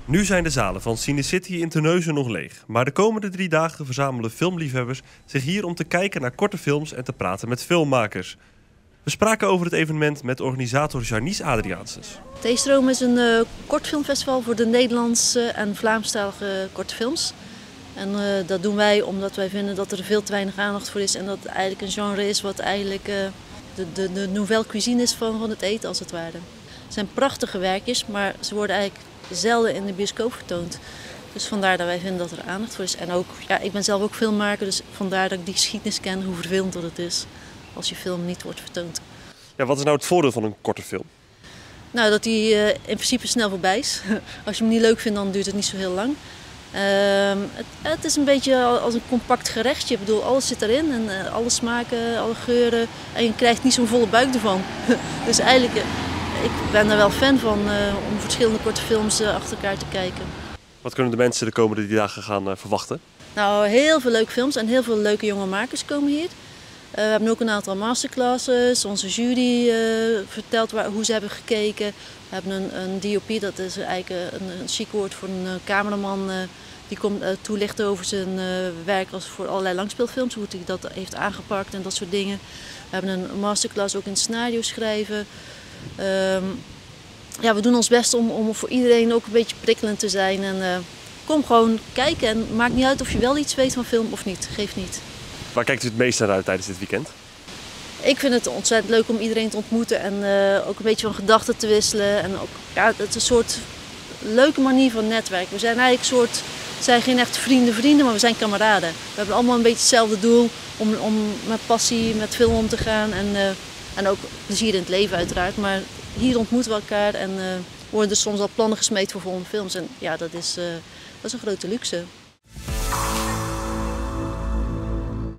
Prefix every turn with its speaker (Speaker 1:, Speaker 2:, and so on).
Speaker 1: Nu zijn de zalen van CineCity in Terneuzen nog leeg. Maar de komende 3 dagen verzamelen filmliefhebbers zich hier om te kijken naar korte films en te praten met filmmakers. We spraken over het evenement met organisator Janice Adriaanses.
Speaker 2: T-Stroom is een kortfilmfestival voor de Nederlandse en Vlaamstalige korte films. En dat doen wij omdat wij vinden dat er veel te weinig aandacht voor is. En dat het eigenlijk een genre is wat eigenlijk de nouvelle cuisine is van het eten als het ware. Het zijn prachtige werkjes, maar ze worden eigenlijk zelden in de bioscoop vertoond. Dus vandaar dat wij vinden dat er aandacht voor is. En ook, ja, ik ben zelf ook filmmaker, dus vandaar dat ik die geschiedenis ken, hoe vervelend dat het is als je film niet wordt vertoond.
Speaker 1: Ja, wat is nou het voordeel van een korte film?
Speaker 2: Nou, dat die in principe snel voorbij is. Als je hem niet leuk vindt, dan duurt het niet zo heel lang. Het is een beetje als een compact gerechtje. Ik bedoel, alles zit erin en alle smaken, alle geuren. En je krijgt niet zo'n volle buik ervan. Dus eigenlijk, ik ben er wel fan van om verschillende korte films achter elkaar te kijken.
Speaker 1: Wat kunnen de mensen de komende 3 dagen gaan verwachten?
Speaker 2: Nou, heel veel leuke films en heel veel leuke jonge makers komen hier. We hebben ook een aantal masterclasses. Onze jury vertelt hoe ze hebben gekeken. We hebben een DOP, dat is eigenlijk een chic woord voor een cameraman. Die komt toelichten over zijn werk als voor allerlei langspeelfilms. Hoe hij dat heeft aangepakt en dat soort dingen. We hebben een masterclass ook in scenario schrijven. Ja, we doen ons best om voor iedereen ook een beetje prikkelend te zijn. En kom gewoon kijken en maakt niet uit of je wel iets weet van film of niet. Geeft niet.
Speaker 1: Waar kijkt u het meest naar uit tijdens dit weekend?
Speaker 2: Ik vind het ontzettend leuk om iedereen te ontmoeten en ook een beetje van gedachten te wisselen. En ook, ja, het is een soort leuke manier van netwerken. We zijn eigenlijk zijn geen echt vrienden, maar we zijn kameraden. We hebben allemaal een beetje hetzelfde doel om met passie met film om te gaan. En ook plezier in het leven uiteraard. Maar hier ontmoeten we elkaar en worden er soms al plannen gesmeed voor volgende films. En ja, dat is een grote luxe.